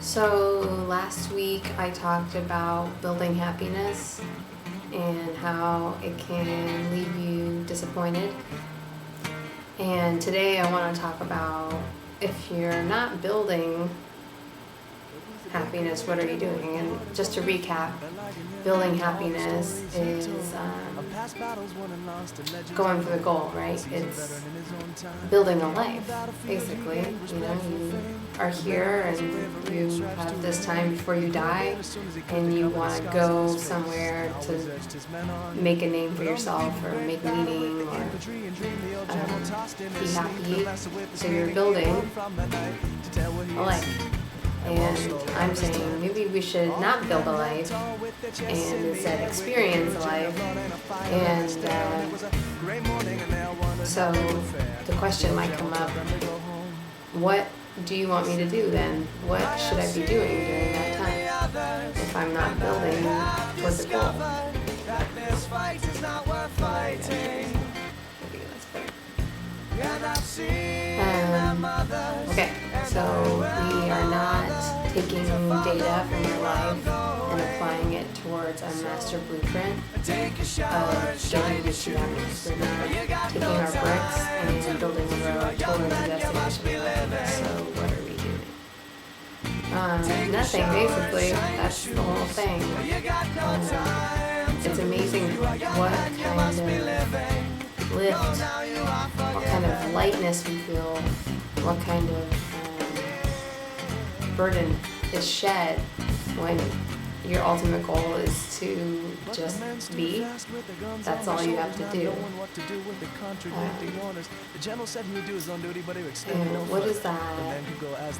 So last week I talked about building happiness and how it can leave you disappointed. And today I want to talk about if you're not building happiness, what are you doing? And just to recap, building happiness is going for the goal, right? It's building a life, basically. You know, you are here and you have this time before you die, and you want to go somewhere to make a name for yourself or make meaning or be happy. So you're building a life. And I'm saying maybe we should not build a life and instead experience a life. And so the question might come up, what do you want me to do then? What should I be doing during that time if I'm not building towards the goal? Okay, so we are not taking data from your life and applying it towards a master blueprint of getting to happiness. We're not taking our bricks and building a road toward the destination. So what are we doing? Nothing, basically. That's the whole thing. It's amazing what kind of lift, what kind of lightness we feel, what kind of burden is shed when your ultimate goal is to just be. That's all you have to do. And what does that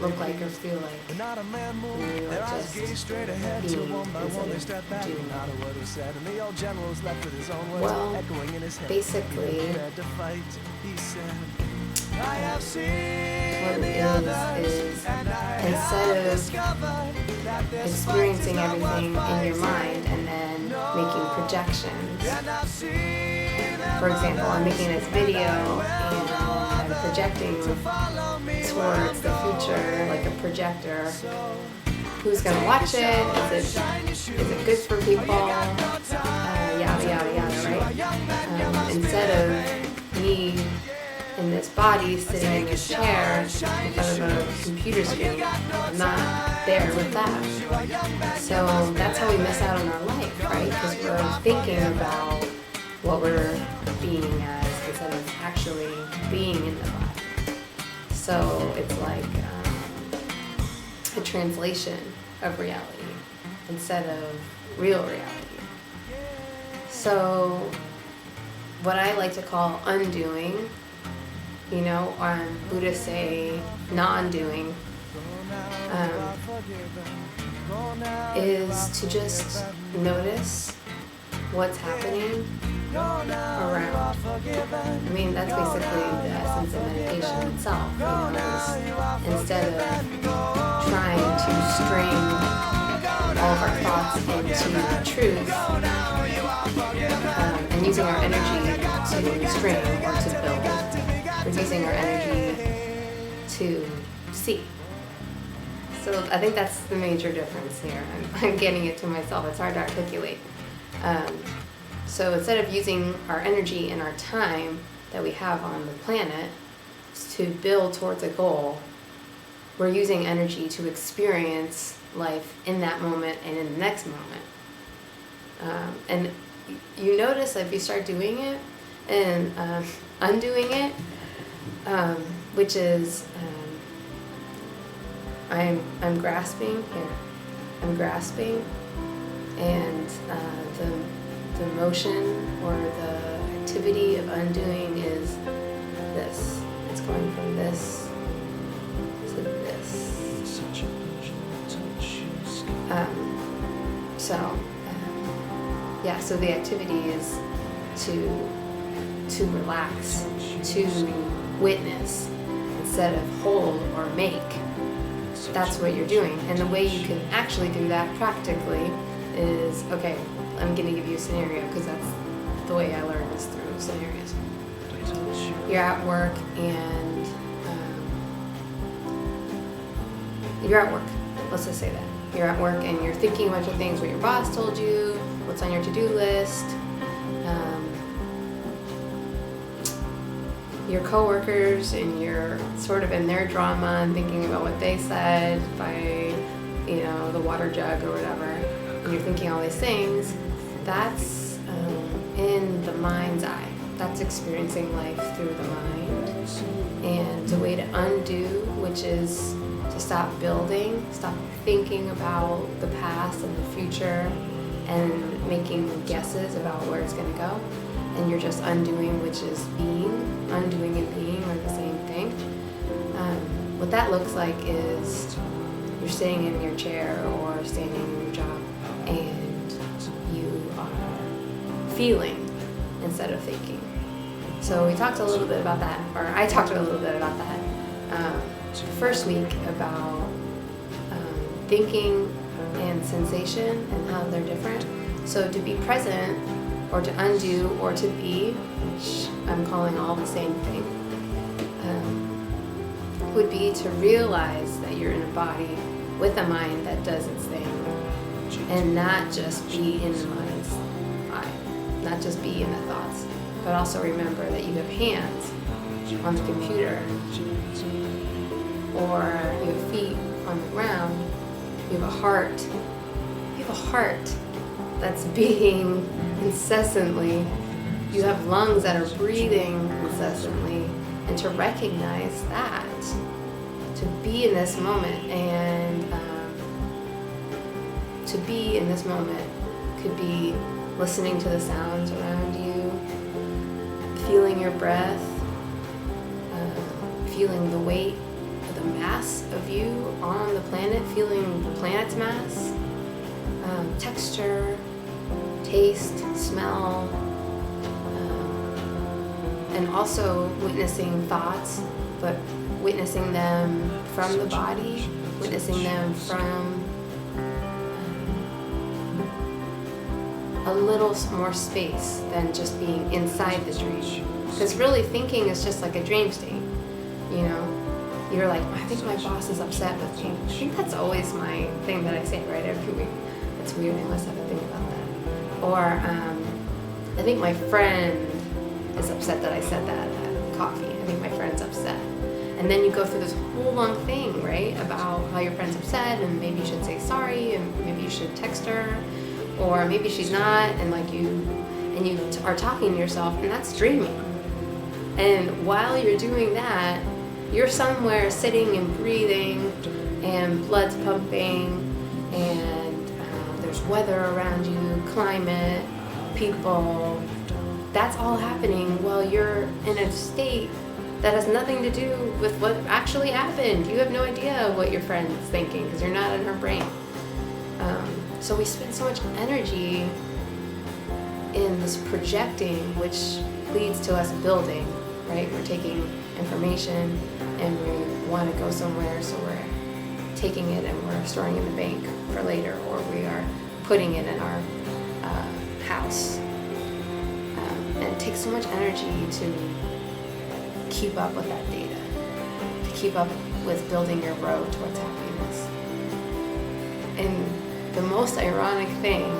look like or feel like? You are just being instead of doing. Well, basically, what it is instead of experiencing everything in your mind and then making projections. For example, I'm making this video and I'm projecting towards the future like a projector. Who's gonna watch it? Is it good for people? Yada yada yada, right? Instead of me in this body sitting in this chair in front of a computer screen, I'm not there with that. So that's how we miss out on our life, right? Because we're thinking about what we're being as instead of actually being in the body. So it's like a translation of reality instead of real reality. So what I like to call undoing, you know, Buddhists say non-doing, is to just notice what's happening around. I mean, that's basically the essence of meditation itself. You know, instead of trying to string all of our thoughts into truth and using our energy to string or to build. We're using our energy to see. So I think that's the major difference here. I'm getting it to myself. It's hard to articulate. So instead of using our energy and our time that we have on the planet to build towards a goal, we're using energy to experience life in that moment and in the next moment. And you notice if you start doing it and undoing it, which is I'm grasping here. I'm grasping, and the motion or the activity of undoing is this. It's going from this to this. So the activity is to relax, to witness instead of hold or make. That's what you're doing. And the way you can actually do that practically is, okay, I'm going to give you a scenario because that's the way I learn is through scenarios. You're at work and you're at work. Let's just say that. You're at work and you're thinking a bunch of things, what your boss told you, what's on your to-do list, your coworkers, and you're sort of in their drama and thinking about what they said by, the water jug or whatever, and you're thinking all these things. That's in the mind's eye. That's experiencing life through the mind. And the way to undo, which is to stop building, stop thinking about the past and the future and making guesses about where it's going to go. And you're just undoing, which is being. Undoing and being are the same thing. What that looks like is you're sitting in your chair or standing in your job and you are feeling instead of thinking. So we talked a little bit about that, or I talked a little bit about that first week about thinking and sensation and how they're different. So to be present, or to undo, or to be, which I'm calling all the same thing, would be to realize that you're in a body with a mind that does its thing, and not just be in the mind's eye, not just be in the thoughts, but also remember that you have hands on the computer, or you have feet on the ground, you have a heart, that's beating incessantly, you have lungs that are breathing incessantly, and to recognize that, to be in this moment, and to be in this moment could be listening to the sounds around you, feeling your breath, feeling the weight, the mass of you on the planet, feeling the planet's mass, texture, taste, smell, and also witnessing thoughts, but witnessing them from the body, witnessing them from a little more space than just being inside the dream. Because really thinking is just like a dream state, You're like, I think my boss is upset with me. I think that's always my thing that I say, right, every week. It's weird, I must have a thing about that. Or, I think my friend is upset that I said that at coffee. I think my friend's upset. And then you go through this whole long thing, right, about how your friend's upset, and maybe you should say sorry, and maybe you should text her, or maybe she's not, and you are talking to yourself, and that's dreaming. And while you're doing that, you're somewhere sitting and breathing, and blood's pumping, and there's weather around you, climate, people. That's all happening while you're in a state that has nothing to do with what actually happened. You have no idea what your friend's thinking because you're not in her brain. So we spend so much energy in this projecting, which leads to us building, right? We're taking information and we want to go somewhere, so we're taking it and we're storing it in the bank for later, or we are putting it in our house. And it takes so much energy to keep up with that data, to keep up with building your road towards happiness. And the most ironic thing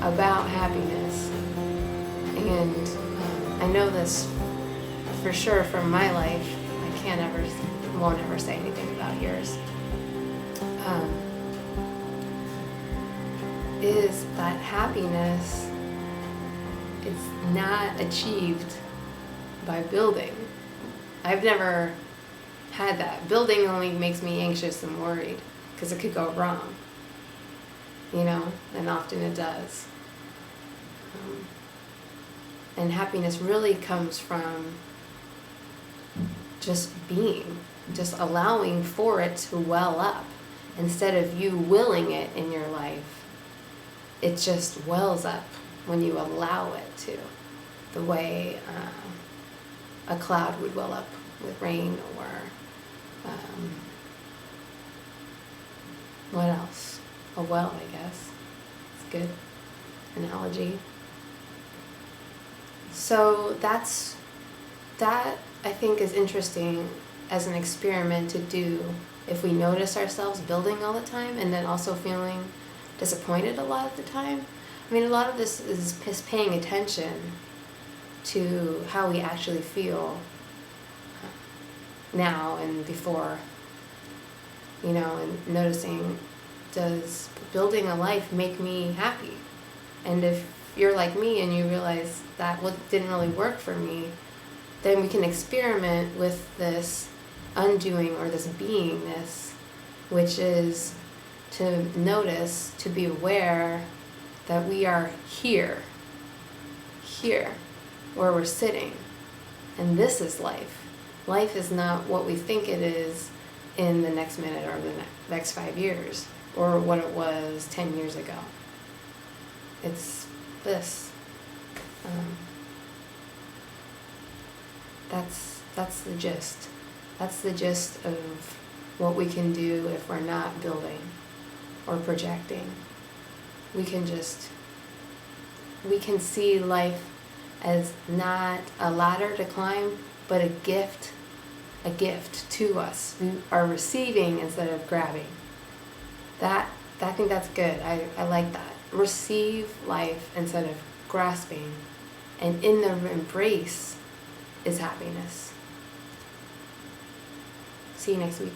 about happiness, and I know this for sure from my life, won't ever say anything about yours, is that happiness is not achieved by building. I've never had that. Building only makes me anxious and worried because it could go wrong, and often it does. And happiness really comes from just being, just allowing for it to well up. Instead of you willing it in your life, it just wells up when you allow it to, the way a cloud would well up with rain, or what else? A well, I guess. It's a good analogy. So that I think is interesting as an experiment to do if we notice ourselves building all the time and then also feeling disappointed a lot of the time. I mean, a lot of this is paying attention to how we actually feel now and before, and noticing, does building a life make me happy? And if you're like me and you realize that didn't really work for me, then we can experiment with this undoing or this beingness, which is to notice, to be aware that we are here, where we're sitting. And this is life. Life is not what we think it is in the next minute or the next 5 years, or what it was 10 years ago. It's this. That's the gist. That's the gist of what we can do if we're not building or projecting. We can see life as not a ladder to climb, but a gift to us. We are receiving instead of grabbing. I think that's good. I like that. Receive life instead of grasping. And in the embrace is happiness. See you next week.